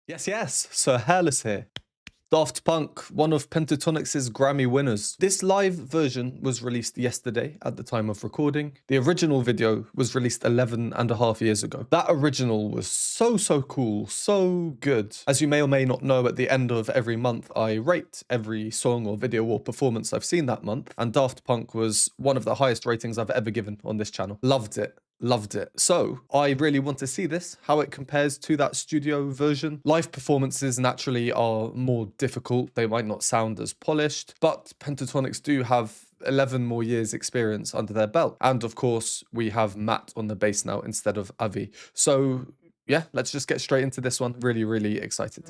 Yes, yes, so Hairless here. Daft Punk, one of Pentatonix's Grammy winners. This live version was released yesterday at the time of recording. The original video was released 11.5 years ago. That original was so cool, so good. As you may or may not know, at the end of every month, I rate every song or video or performance I've seen that month, and Daft Punk was one of the highest ratings I've ever given on this channel. Loved it. Loved it. So I really want to see this, how it compares to that studio version. Live performances naturally are more difficult. They might not sound as polished, but Pentatonix do have 11 more years experience under their belt. And of course, we have Matt on the bass now instead of Avi. So yeah, let's just get straight into this one. Really excited.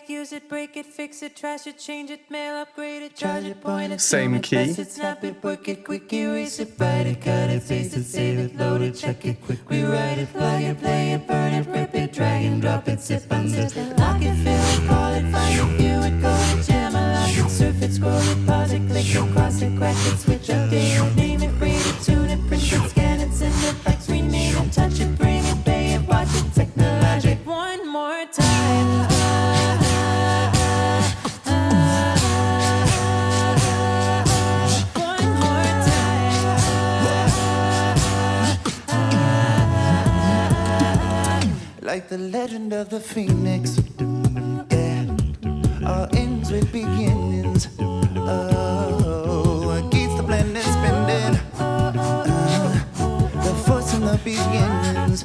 Use it, break it, fix it, trash it, change it, mail, upgrade it, charge it, point it, same key. Press it, snap it, work it, quick erase it, write it, cut it, paste it, save it, load it, check it, quick rewrite it, plug it, play it, burn it, rip it, drag and drop it, zip unzip it, lock it, fill it, call it, find it, view it, go it, jam, unlock it, surf it, scroll it, pause it, click it, cross it, crack it, switch, update it, name it, read it, tune it, print it, scan it, send it, fax, rename it, touch it, bring it, pay it, watch it, technologic, one more time. Like the legend of the phoenix, yeah, all ends with beginnings. Oh, against the blended spending, the force in the beginnings.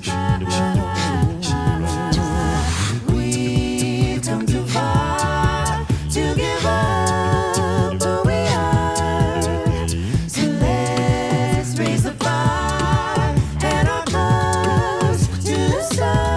We've come too far to give up who we are, so let's raise the bar and our close to the stars.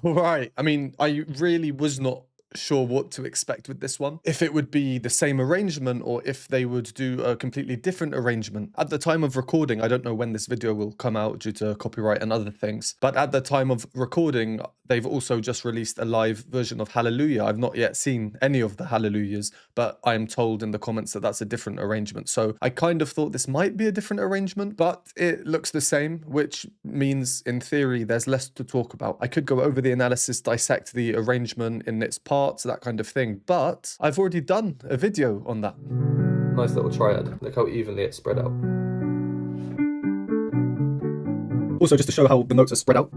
Right, I mean, I really was not sure what to expect with this one. If it would be the same arrangement or if they would do a completely different arrangement. At the time of recording, I don't know when this video will come out due to copyright and other things, but at the time of recording, they've also just released a live version of Hallelujah. I've not yet seen any of the Hallelujahs, but I am told in the comments that that's a different arrangement. So I kind of thought this might be a different arrangement, but it looks the same, which means in theory, there's less to talk about. I could go over the analysis, dissect the arrangement in its parts, that kind of thing, but I've already done a video on that. Nice little triad. Look how evenly it's spread out. Also, just to show how the notes are spread out.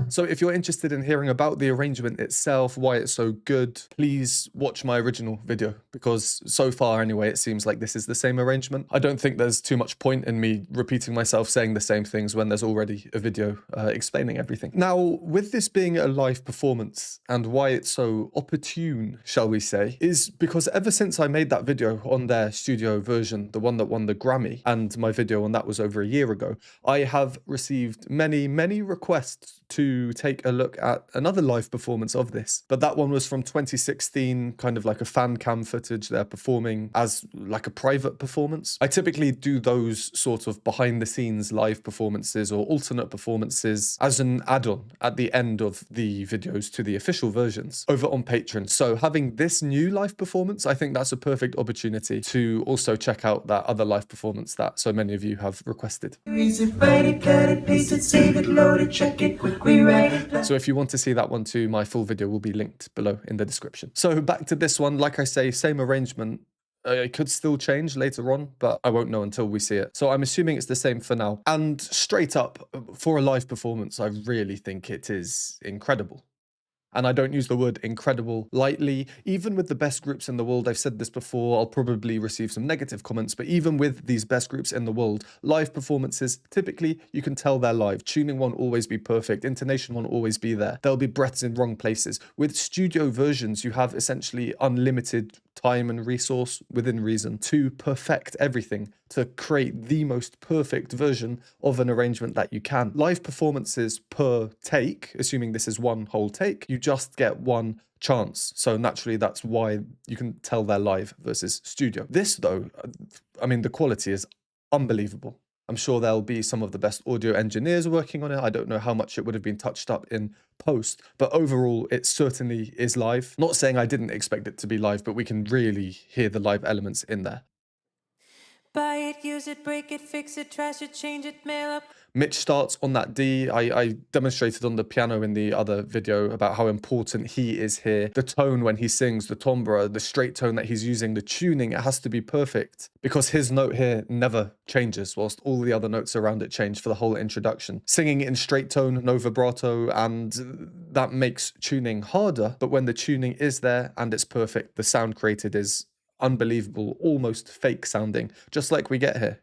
So if you're interested in hearing about the arrangement itself, why it's so good, please watch my original video, because so far anyway, it seems like this is the same arrangement. I don't think there's too much point in me repeating myself saying the same things when there's already a video explaining everything. Now, with this being a live performance and why it's so opportune, shall we say, is because ever since I made that video on their studio version, the one that won the Grammy, and my video on that was over a year ago, I have received many requests to take a look at another live performance of this, but that one was from 2016, kind of like a fan cam footage. They're performing as like a private performance. I typically do those sort of behind the scenes live performances or alternate performances as an add-on at the end of the videos to the official versions over on Patreon. So having this new live performance, I think that's a perfect opportunity to also check out that other live performance that so many of you have requested. So if you want to see that one too, my full video will be linked below in the description. So back to this one, like I say, same arrangement. It could still change later on, but I won't know until we see it. So I'm assuming it's the same for now. And straight up, for a live performance, I really think it is incredible. And I don't use the word incredible lightly. Even with the best groups in the world, I've said this before, I'll probably receive some negative comments, but even with these best groups in the world, live performances, typically you can tell they're live. Tuning won't always be perfect. Intonation won't always be there. There'll be breaths in wrong places. With studio versions, you have essentially unlimited time and resource within reason to perfect everything, to create the most perfect version of an arrangement that you can. Live performances per take, assuming this is one whole take, you just get one chance. So naturally, that's why you can tell they're live versus studio. This though, I mean, the quality is unbelievable. I'm sure there'll be some of the best audio engineers working on it. I don't know how much it would have been touched up in post, but overall it certainly is live. Not saying I didn't expect it to be live, but we can really hear the live elements in there. Buy it, use it, break it, fix it, trash it, change it, mail up. Mitch starts on that D. I demonstrated on the piano in the other video about how important he is here. The tone when he sings, the timbre, the straight tone that he's using, the tuning, it has to be perfect because his note here never changes whilst all the other notes around it change for the whole introduction. Singing in straight tone, no vibrato, and that makes tuning harder. But when the tuning is there and it's perfect, the sound created is unbelievable, almost fake sounding, just like we get here.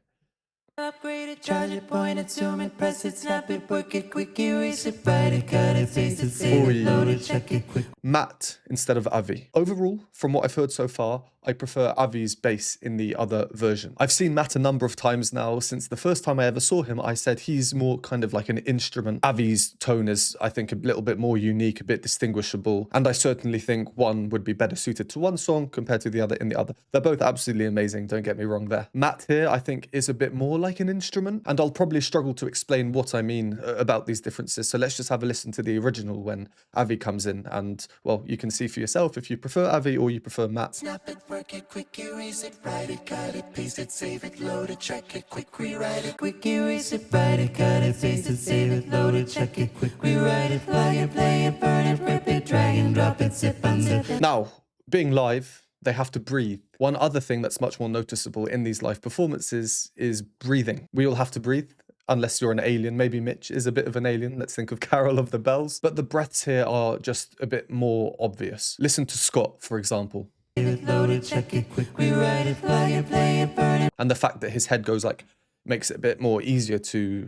Upgrade it, charge it, point it, zoom it, press it, snap it, work it, quick erase it, write it, cut it, paste it, save it, load it, check it, quick. Matt instead of Avi. Overall, from what I've heard so far, I prefer Avi's bass in the other version. I've seen Matt a number of times now. Since the first time I ever saw him, I said he's more kind of like an instrument. Avi's tone is, I think, a little bit more unique, a bit distinguishable. And I certainly think one would be better suited to one song compared to the other in the other. They're both absolutely amazing, don't get me wrong there. Matt here, I think, is a bit more like an instrument. And I'll probably struggle to explain what I mean about these differences. So let's just have a listen to the original when Avi comes in. And, well, you can see for yourself if you prefer Avi or you prefer Matt. Snap it, work it, quick erase it, write it, cut it, paste it, save it, load it, check it, quick rewrite it, quick erase it, write it, cut it, paste it, save it, load it, check it, quick rewrite it, plug it, play it, burn it, rip it, drag and drop it, zip, unzip it. Now, being live, they have to breathe. One other thing that's much more noticeable in these live performances is breathing. We all have to breathe. Unless you're an alien. Maybe Mitch is a bit of an alien. Let's think of Carol of the Bells. But the breaths here are just a bit more obvious. Listen to Scott, for example. Load it, check it, quick rewrite it, plug it, play it, burn it. And the fact that his head goes like, makes it a bit more easier to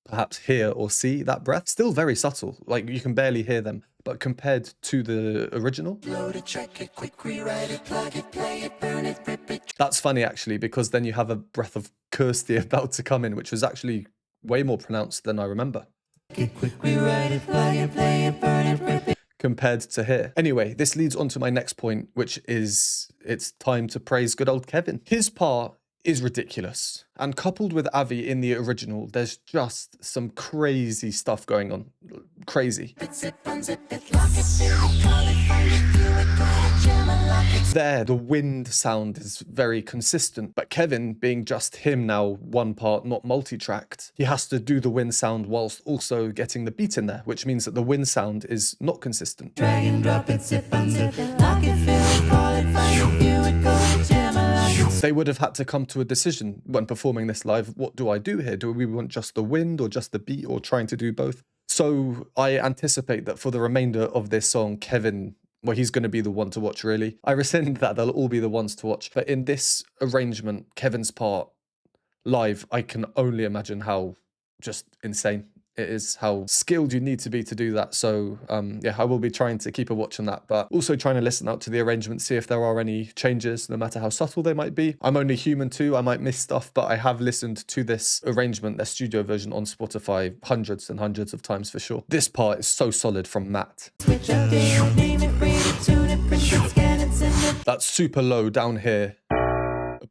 perhaps hear or see that breath. Still very subtle, like you can barely hear them. But compared to the original, Load it, check it, quick rewrite it, plug it, play it, burn it, rip it. that's funny actually, because then you have a breath of Kirsty about to come in, which was actually way more pronounced than I remember. Quick rewrite it, plug it, play it, burn it, rip it. Compared to here. Anyway, this leads on to my next point, which is it's time to praise good old Kevin. His part is ridiculous. And coupled with Avi in the original, there's just some crazy stuff going on. Crazy. There, the wind sound is very consistent, but Kevin, being just him now, one part, not multi-tracked, he has to do the wind sound whilst also getting the beat in there, which means that the wind sound is not consistent. Drag and drop it, zip, unzip it, lock it, fill it, call it, find it, view it, go to jam, unlock it. They would have had to come to a decision when performing this live. What do I do here? Do we want just the wind or just the beat or trying to do both? So I anticipate that for the remainder of this song, Kevin, well, he's going to be the one to watch, really. I rescind that. They'll all be the ones to watch. But in this arrangement, Kevin's part live, I can only imagine how just insane it is, how skilled you need to be to do that. So yeah, I will be trying to keep a watch on that, but also trying to listen out to the arrangement, see if there are any changes, no matter how subtle they might be. I'm only human too, I might miss stuff, but I have listened to this arrangement, their studio version on Spotify, hundreds and hundreds of times for sure. This part is so solid from Matt. Switch up, name it, read it, tune it, print it, scan it, send it. That's super low down here,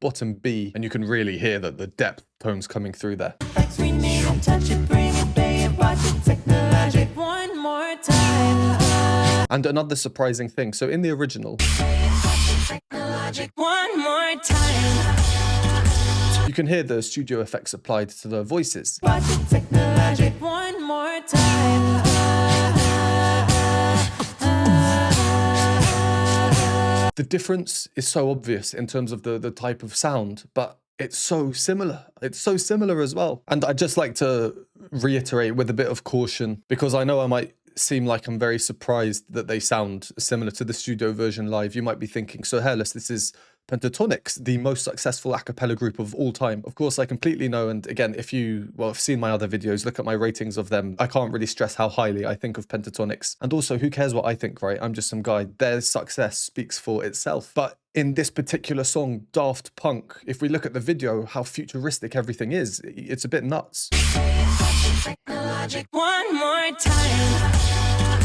bottom B, and you can really hear that the depth tones coming through there. Fax, rename it, touch it, bring it, pay it, watch it, technologic. One more time. And another surprising thing, so in the original, One more time. you can hear the studio effects applied to the voices. Watch it, technologic. One more time. The difference is so obvious in terms of the type of sound, but it's so similar. It's so similar as well. And I'd just like to reiterate with a bit of caution, because I know I might seem like I'm very surprised that they sound similar to the studio version live. You might be thinking, so Hairless, this is Pentatonix, the most successful a cappella group of all time. Of course, I completely know. And again, if you, well, have seen my other videos, look at my ratings of them. I can't really stress how highly I think of Pentatonix. And also, who cares what I think, right? I'm just some guy. Their success speaks for itself. But in this particular song, Daft Punk, if we look at the video, how futuristic everything is, it's a bit nuts. One more time.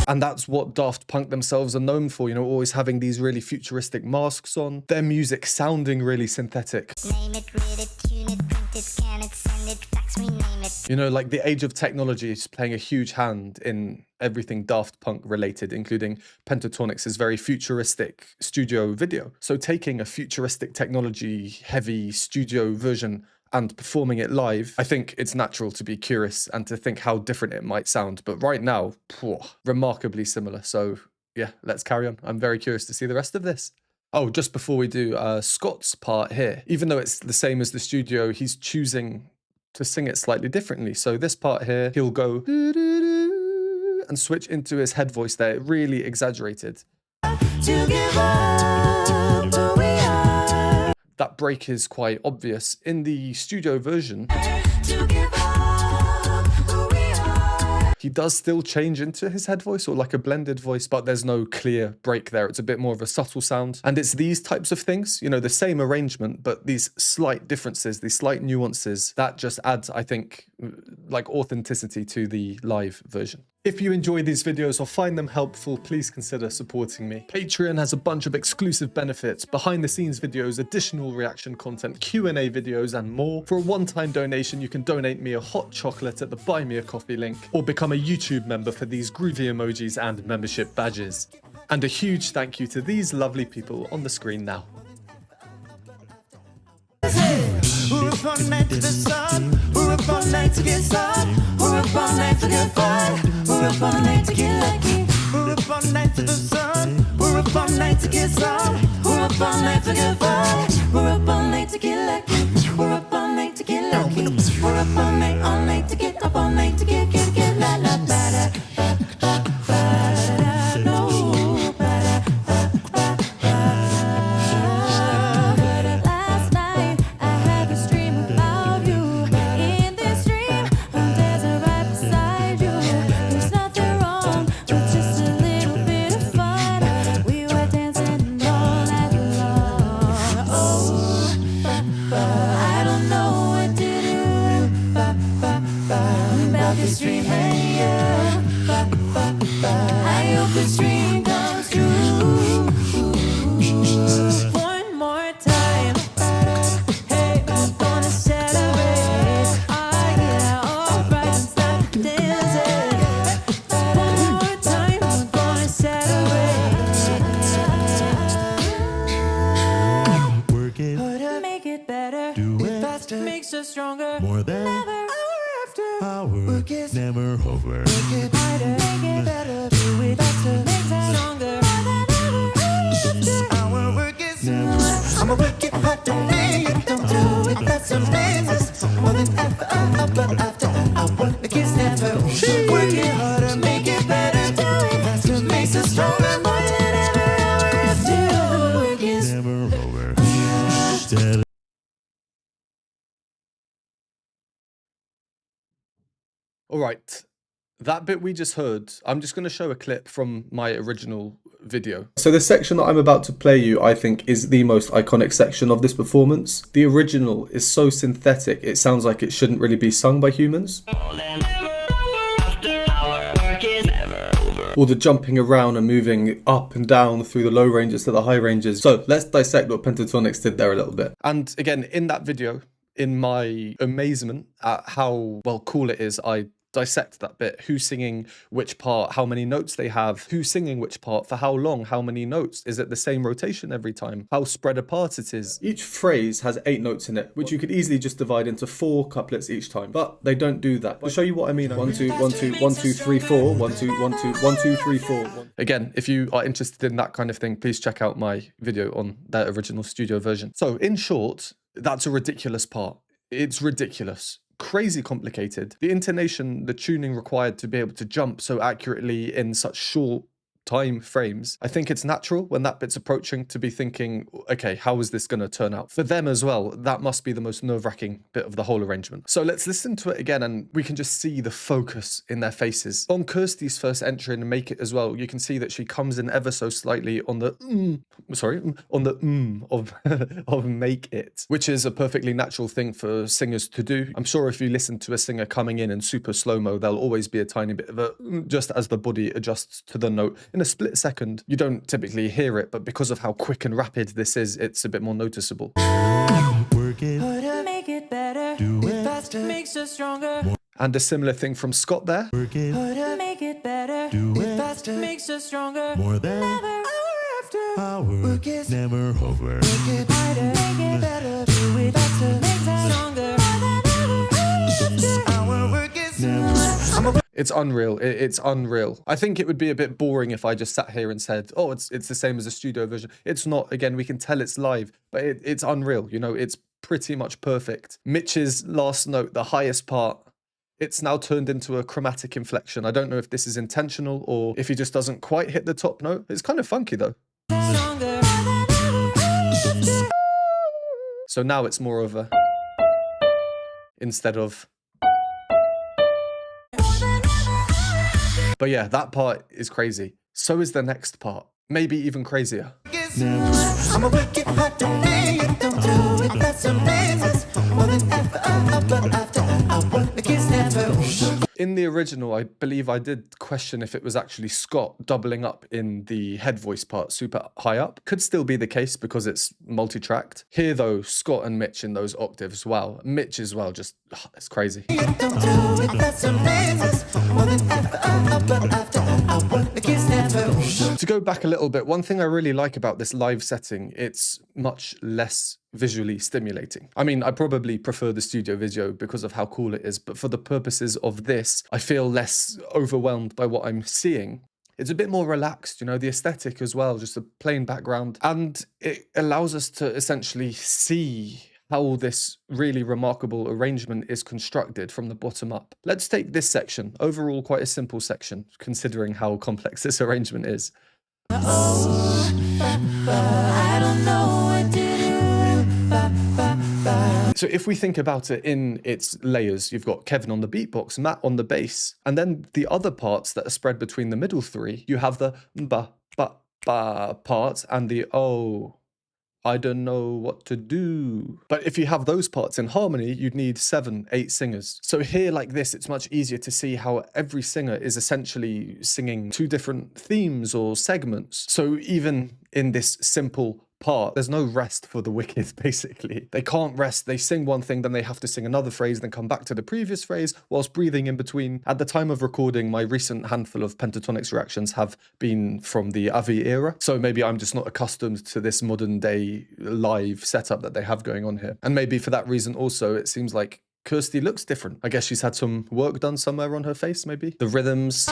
And that's what Daft Punk themselves are known for, you know, always having these really futuristic masks on, their music sounding really synthetic. Name it, read it, tune it, print it, scan it, send it, fax, rename it. You know, like the age of technology is playing a huge hand in everything Daft Punk related, including Pentatonix's very futuristic studio video. So taking a futuristic technology heavy studio version and performing it live, I think it's natural to be curious and to think how different it might sound. But right now, remarkably similar. So yeah, let's carry on. I'm very curious to see the rest of this. Oh, just before we do, Scott's part here, even though it's the same as the studio, he's choosing to sing it slightly differently. So this part here, he'll go and switch into his head voice there, really exaggerated. To give up who we are. That break is quite obvious. In the studio version, To give up who we are. he does still change into his head voice or like a blended voice, but there's no clear break there. It's a bit more of a subtle sound. And it's these types of things, you know, the same arrangement, but these slight differences, these slight nuances, that just adds, I think, like authenticity to the live version. If you enjoy these videos or find them helpful, please consider supporting me. Patreon has a bunch of exclusive benefits, behind the scenes videos, additional reaction content, Q&A videos, and more. For a one-time donation, you can donate me a hot chocolate at the Buy Me a Coffee link, or become a YouTube member for these groovy emojis and membership badges. And a huge thank you to these lovely people on the screen now. We're up all night to the sun. We're up all night to get sun. We're up all night to get fun. We're up all night to get lucky. We're up all night to the sun. We're up all night to get sun. We're up all night to get fun. We're up all night to get lucky. We're up all night to get lucky. We're up all night to get up all night to get la la ba da ba ba ba da no ba da ba ba ba. Last night I had this dream about you. In this dream, I'm dancing right beside you. There's nothing wrong with just a little bit of fun. We were dancing all night long. Oh, I don't know what to do about this dream. Hey, yeah. I hope this dream comes true. One more time. Hey, we're gonna celebrate. Yeah, alright, let's start dancing. One more time, we're gonna celebrate. Work it, Make it better. do it Faster. Makes us stronger. more than Never. Hour after. hour, Work it. never over. Make it harder. Make it better. Do it faster. Makes us stronger. Our work is smart. I'ma work it hard to make it. Don't do it. That's amazing. More than ever. But after I work it is never. Work it harder. Make it better. Do it faster. Makes us stronger. More than ever. Hour after. Work is Never over. All right, that bit we just heard, I'm just going to show a clip from my original video. So the section that I'm about to play you, I think, is the most iconic section of this performance. The original is so synthetic, it sounds like it shouldn't really be sung by humans. All the jumping around and moving up and down through the low ranges to the high ranges. So let's dissect what Pentatonix did there a little bit. And again, in that video, in my amazement at how, well, cool it is, I dissect that bit. Who's singing which part, how many notes they have, who's singing which part, for how long, how many notes, is it the same rotation every time, how spread apart it is. Each phrase has 8 notes in it, which you could easily just divide into 4 couplets each time, but they don't do that. To show you what I mean, 1 2 1 2 1 2 3 4 1 2 1 2 1 2 3 4. Again, if you are interested in that kind of thing, please check out my video on that original studio version. So in short, that's a ridiculous part. It's ridiculous. Crazy complicated. The intonation, the tuning required to be able to jump so accurately in such short time frames. I think it's natural when that bit's approaching to be thinking, okay, how is this going to turn out? For them as well, that must be the most nerve-wracking bit of the whole arrangement. So let's listen to it again and we can just see the focus in their faces. On Kirsty's first entry in Make It as well, you can see that she comes in ever so slightly on the of Make It, which is a perfectly natural thing for singers to do. I'm sure if you listen to a singer coming in super slow-mo, there'll always be a tiny bit of a just as the body adjusts to the note. In a split second, you don't typically hear it, but because of how quick and rapid this is, it's a bit more noticeable. Work it, make it better. do faster, makes us stronger. And a similar thing from Scott there. Work it Harder, make it better. Do it it faster, makes us stronger. more than Never. Hour after. hour. Work is Never over. Work it harder, make it better. Do it faster, makes us stronger. Our work is It's unreal. It's unreal. I think it would be a bit boring if I just sat here and said, oh, it's the same as a studio version. It's not. Again, we can tell it's live, but it's unreal. You know, it's pretty much perfect. Mitch's last note, the highest part, it's now turned into a chromatic inflection. I don't know if this is intentional or if he just doesn't quite hit the top note. It's kind of funky though. stronger. So now it's more of a instead of. But yeah, that part is crazy. So is the next part. Maybe even crazier. I'ma work it hard today and don't do it. That's amazing. More than ever, but after I work is never. In the original, I believe I did question if it was actually Scott doubling up in the head voice part super high up. Could still be the case because it's multi-tracked. Here though, Scott and Mitch in those octaves, wow. Mitch as well, just, it's crazy. Don't do it, that's amazing. More than ever, but after I work is never. To go back a little bit, one thing I really like about this live setting, it's much less visually stimulating. I mean, I probably prefer the studio video because of how cool it is, but for the purposes of this, I feel less overwhelmed by what I'm seeing. It's a bit more relaxed, you know, the aesthetic as well, just a plain background. And it allows us to essentially see how this really remarkable arrangement is constructed from the bottom up. Let's take this section, overall quite a simple section, considering how complex this arrangement is. I don't know what to do. So if we think about it in its layers, you've got Kevin on the beatbox, Matt on the bass, and then the other parts that are spread between the middle three, you have the ba, ba, ba parts and the oh, I don't know what to do. But if you have those parts in harmony, you'd need 7, 8 singers. So here like this, it's much easier to see how every singer is essentially singing 2 different themes or segments. So even in this simple part, there's no rest for the wicked, basically. They can't rest. They sing one thing, then they have to sing another phrase, then come back to the previous phrase whilst breathing in between. At the time of recording, my recent handful of Pentatonix reactions have been from the Avi era. So maybe I'm just not accustomed to this modern day live setup that they have going on here. And maybe for that reason also, it seems like Kirsty looks different. I guess she's had some work done somewhere on her face, maybe. The rhythms.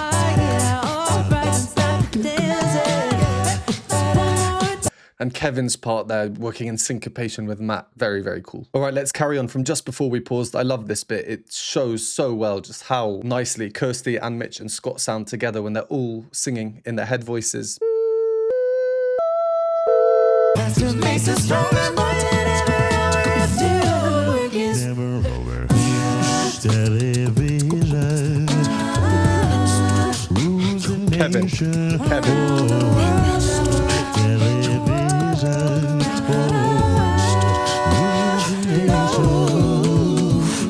And Kevin's part there, working in syncopation with Matt. Very, very cool. All right, let's carry on from just before we paused. I love this bit. It shows so well just how nicely Kirsty and Mitch and Scott sound together when they're all singing in their head voices. That's what makes us stronger. More than ever, do work is Never over. Television. Rules the Kevin. nation. Kevin.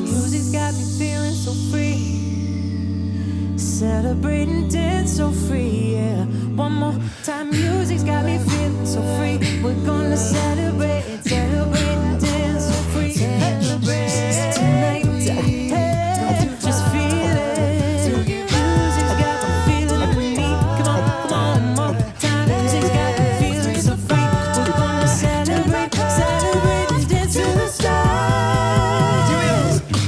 music's got me feeling so free. Celebrating, dance so free, yeah. One more time, music's got me feeling so free. We're gonna celebrate, celebrate and dance so free. Celebrate tonight, hey, just feel it. Music's got me feeling me. Come on, one more time. Music's got me feeling so free. We're gonna celebrate, celebrate and dance to the stars.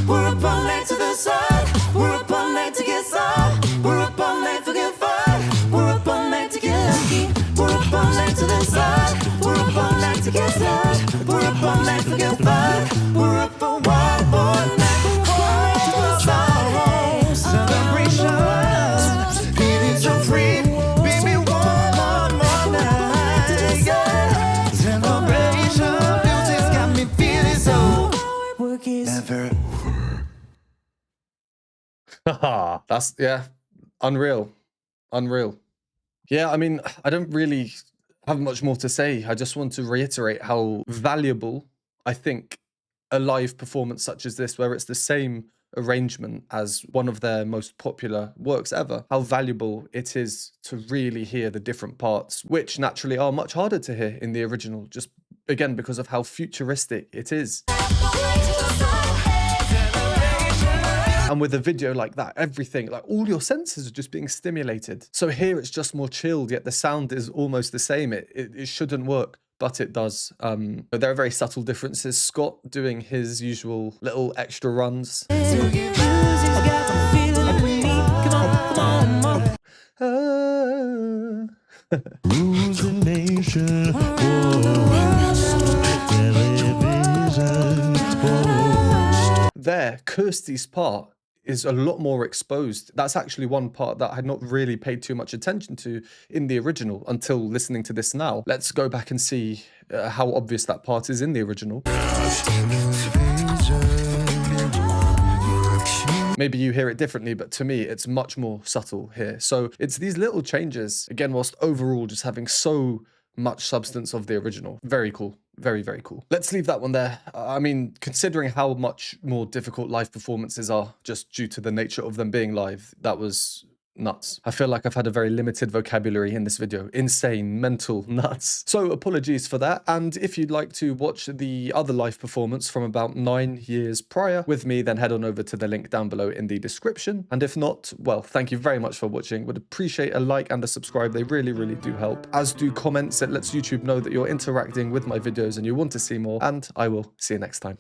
We're up all night to the sun. We're up all night to get some. We're up all night for good fun. We're up all night to get lucky. We're up all night to the sun. We're up all night to get some. We're up all night for good fun. We're up for one more night. All night to the sun. Celebration, feeling so free. Baby, one more night. Yeah. Celebration, music's got me feeling so. Work is never. Haha, that's, yeah, unreal. Unreal. Yeah, I mean, I don't really have much more to say. I just want to reiterate how valuable I think a live performance such as this, where it's the same arrangement as one of their most popular works ever, how valuable it is to really hear the different parts, which naturally are much harder to hear in the original, just again because of how futuristic it is. And with a video like that, everything, like all your senses are just being stimulated. So here it's just more chilled, yet the sound is almost the same. It shouldn't work, but it does. But there are very subtle differences. Scott doing his usual little extra runs. Losing nation. Television. There, Kirsty's part is a lot more exposed. That's actually one part that I had not really paid too much attention to in the original until listening to this now. Let's go back and see how obvious that part is in the original. Maybe you hear it differently, but to me, it's much more subtle here. So it's these little changes, again, whilst overall just having so much substance of the original. Very cool. Very, very cool. Let's leave that one there. I mean, considering how much more difficult live performances are just due to the nature of them being live, that was nuts. I feel like I've had a very limited vocabulary in this video. Insane, mental, nuts. So apologies for that. And if you'd like to watch the other live performance from about 9 years prior with me, then head on over to the link down below in the description. And if not, well, thank you very much for watching. Would appreciate a like and a subscribe. They really, really do help. As do comments. It lets YouTube know that you're interacting with my videos and you want to see more. And I will see you next time.